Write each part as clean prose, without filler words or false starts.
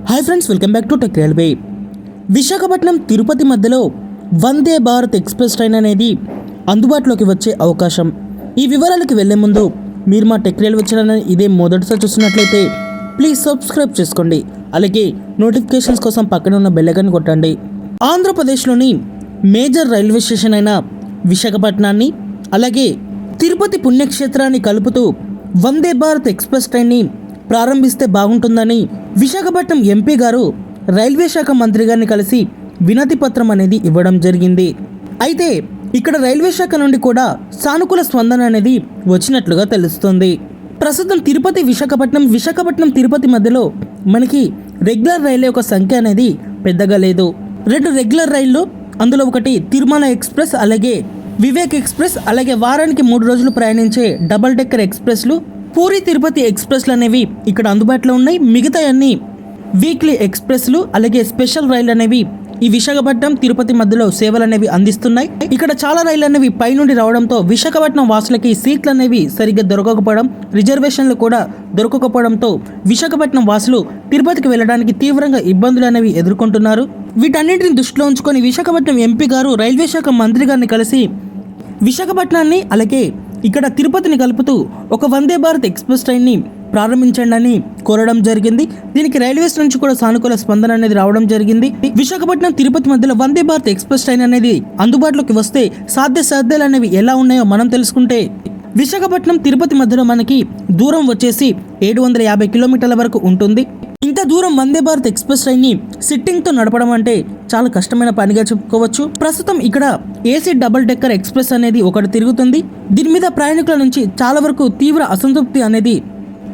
Hi friends, welcome back to tech railway. Visakhapatnam Tirupati మధ్యలో Vande Bharat express train అనేది అందుబాటులోకి వచ్చే అవకాశం. ఈ వివరాలకి వెళ్లే ముందు మీరు మా టెక్ రైల్వే ఛానల్ ఇదే మొదటిసారి చూస్తున్నట్లయితే ప్లీజ్ సబ్స్క్రైబ్ చేసుకోండి. అలాగే నోటిఫికేషన్స్ కోసం పక్కన ఉన్న బెల్ ఐకాన్ కొట్టండి. ఆంధ్రప్రదేశ్లోని మేజర్ రైల్వే స్టేషన్ అయిన విశాఖపట్నాన్ని అలాగే తిరుపతి పుణ్యక్షేత్రాన్ని కలుపుతూ వందే భారత్ ఎక్స్ప్రెస్ ట్రైన్ని ప్రారంభిస్తే బాగుంటుందని విశాఖపట్నం ఎంపీ గారు రైల్వే శాఖ మంత్రి గారిని కలిసి వినతి పత్రం అనేది ఇవ్వడం జరిగింది. అయితే ఇక్కడ రైల్వే శాఖ నుండి కూడా సానుకూల స్పందన అనేది వచ్చినట్లుగా తెలుస్తుంది. ప్రస్తుతం విశాఖపట్నం తిరుపతి మధ్యలో మనకి రెగ్యులర్ రైళ్ల యొక్క సంఖ్య అనేది పెద్దగా లేదు. 2 రెగ్యులర్ రైళ్లు, అందులో ఒకటి తిరుమల ఎక్స్ప్రెస్ అలాగే వివేక్ ఎక్స్ప్రెస్, అలాగే వారానికి 3 రోజులు ప్రయాణించే డబుల్ డెక్కర్ ఎక్స్ప్రెస్లు, పూరి తిరుపతి ఎక్స్ప్రెస్లు అనేవి ఇక్కడ అందుబాటులో ఉన్నాయి. మిగతా అన్ని వీక్లీ ఎక్స్ప్రెస్లు అలాగే స్పెషల్ రైళ్లు అనేవి ఈ విశాఖపట్నం తిరుపతి మధ్యలో సేవలు అనేవి అందిస్తున్నాయి. ఇక్కడ చాలా రైళ్లు అనేవి పైనుండి రావడంతో విశాఖపట్నం వాసులకి సీట్లు అనేవి సరిగ్గా దొరకకపోవడం, రిజర్వేషన్లు కూడా దొరకకపోవడంతో విశాఖపట్నం వాసులు తిరుపతికి వెళ్ళడానికి తీవ్రంగా ఇబ్బందులు అనేవి ఎదుర్కొంటున్నారు. వీటన్నింటిని దృష్టిలో ఉంచుకొని విశాఖపట్నం ఎంపీ గారు రైల్వే శాఖ మంత్రి గారిని కలిసి విశాఖపట్నాన్ని అలాగే ఇక్కడ తిరుపతిని కలుపుతూ ఒక వందే భారత్ ఎక్స్ప్రెస్ ట్రైన్ని ప్రారంభించండి అని కోరడం జరిగింది. దీనికి రైల్వేస్ నుంచి కూడా సానుకూల స్పందన అనేది రావడం జరిగింది. విశాఖపట్నం తిరుపతి మధ్యలో వందే భారత్ ఎక్స్ప్రెస్ ట్రైన్ అనేది అందుబాటులోకి వస్తే సాధ్యాలు అనేవి ఎలా ఉన్నాయో మనం తెలుసుకుంటే, విశాఖపట్నం తిరుపతి మధ్యలో మనకి దూరం వచ్చేసి 750 కిలోమీటర్ల వరకు ఉంటుంది. ఇంత దూరం వందే భారత్ ఎక్స్ప్రెస్ ట్రైన్ని సిట్టింగ్తో నడపడం అంటే చాలా కష్టమైన పనిగా చెప్పుకోవచ్చు. ప్రస్తుతం ఇక్కడ ఏసీ డబుల్ డెక్కర్ ఎక్స్ప్రెస్ అనేది ఒకటి తిరుగుతుంది. దీని మీద ప్రయాణికుల నుంచి చాలా వరకు తీవ్ర అసంతృప్తి అనేది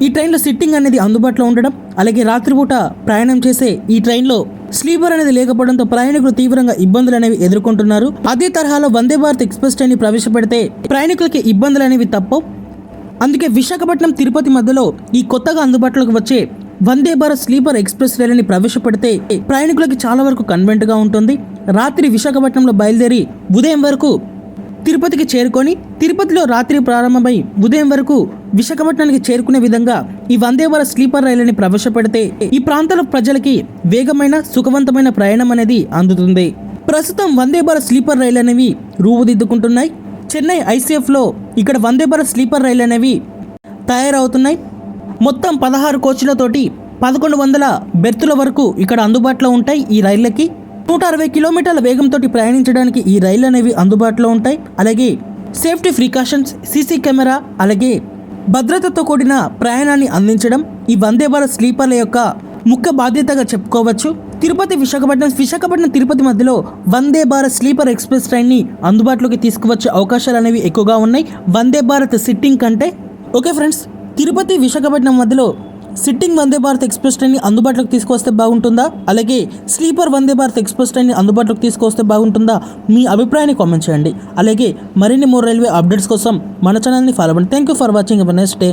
ఈ ట్రైన్లో సిట్టింగ్ అనేది అందుబాటులో ఉండడం, అలాగే రాత్రిపూట ప్రయాణం చేసే ఈ ట్రైన్లో స్లీపర్ అనేది లేకపోవడంతో ప్రయాణికులు తీవ్రంగా ఇబ్బందులు అనేవి ఎదుర్కొంటున్నారు. అదే తరహాలో వందే భారత్ ఎక్స్ప్రెస్ ట్రైన్ ప్రవేశపెడితే ప్రయాణికులకి ఇబ్బందులు అనేవి తప్పవు. అందుకే విశాఖపట్నం తిరుపతి మధ్యలో ఈ కొత్తగా అందుబాటులోకి వచ్చే వందే భారత్ స్లీపర్ ఎక్స్ప్రెస్ రైలుని ప్రవేశపెడితే ప్రయాణికులకి చాలా వరకు కన్వెంట్గా ఉంటుంది. రాత్రి విశాఖపట్నంలో బయలుదేరి ఉదయం వరకు తిరుపతికి చేరుకొని, తిరుపతిలో రాత్రి ప్రారంభమై ఉదయం వరకు విశాఖపట్నానికి చేరుకునే విధంగా ఈ వందే భారత్ స్లీపర్ రైలుని ప్రవేశపెడితే ఈ ప్రాంతాల ప్రజలకి వేగమైన సుఖవంతమైన ప్రయాణం అనేది అందుతుంది. ప్రస్తుతం వందే భారత్ స్లీపర్ రైలు అనేవి రూపుదిద్దుకుంటున్నాయి. చెన్నై ఐసీఎఫ్లో ఇక్కడ వందే భారత్ స్లీపర్ రైలు అనేవి తయారవుతున్నాయి. మొత్తం 16 కోచ్లతోటి 1100 బెర్తుల వరకు ఇక్కడ అందుబాటులో ఉంటాయి. ఈ రైళ్లకి 160 కిలోమీటర్ల వేగంతో ప్రయాణించడానికి ఈ రైళ్లు అనేవి అందుబాటులో ఉంటాయి. అలాగే సేఫ్టీ ప్రికాషన్స్, సీసీ కెమెరా అలాగే భద్రతతో కూడిన ప్రయాణాన్ని అందించడం ఈ వందే భారత్ స్లీపర్ల యొక్క ముఖ్య బాధ్యతగా చెప్పుకోవచ్చు. విశాఖపట్నం తిరుపతి మధ్యలో వందే భారత్ స్లీపర్ ఎక్స్ప్రెస్ ట్రైన్ని అందుబాటులోకి తీసుకువచ్చే అవకాశాలు అనేవి ఎక్కువగా ఉన్నాయి వందే భారత్ సిట్టింగ్ కంటే. ఓకే ఫ్రెండ్స్, తిరుపతి విశాఖపట్నం మధ్యలో సిట్టింగ్ వందే భారత్ ఎక్స్ప్రెస్ ట్రైన్ని అందుబాటులోకి తీసుకొస్తే బాగుంటుందా, అలాగే స్లీపర్ వందే భారత్ ఎక్స్ప్రెస్ ట్రైన్ని అందుబాటులోకి తీసుకొస్తే బాగుంటుందా, మీ అభిప్రాయాన్ని కామెంట్ చేయండి. అలాగే మరిన్ని మోర్ రైల్వే అప్డేట్స్ కోసం మన ఛానల్ని ఫాలో అవ్వండి. Thank you for watching. Next day.